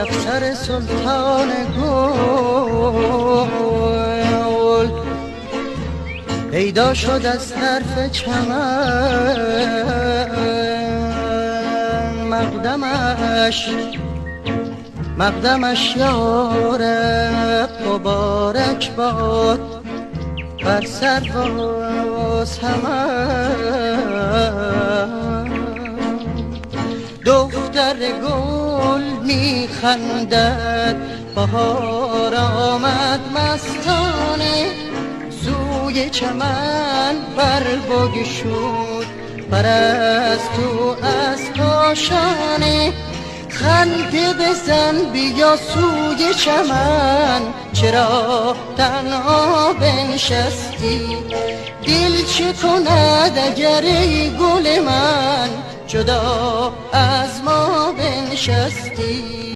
افسر سلطان گل پیدا شد از طرف چمن، مقدمش یارب مبارک باد بر سرباز همه. دختر گل میخندد بهار آمد مستانه، سوی چمن بر بگشود پرستو از کاشانه. خنده بزن بیا سوی چمن، چرا تنها بنشستی؟ دل چه کند اگر ای گل من جدا از ما بنشستی؟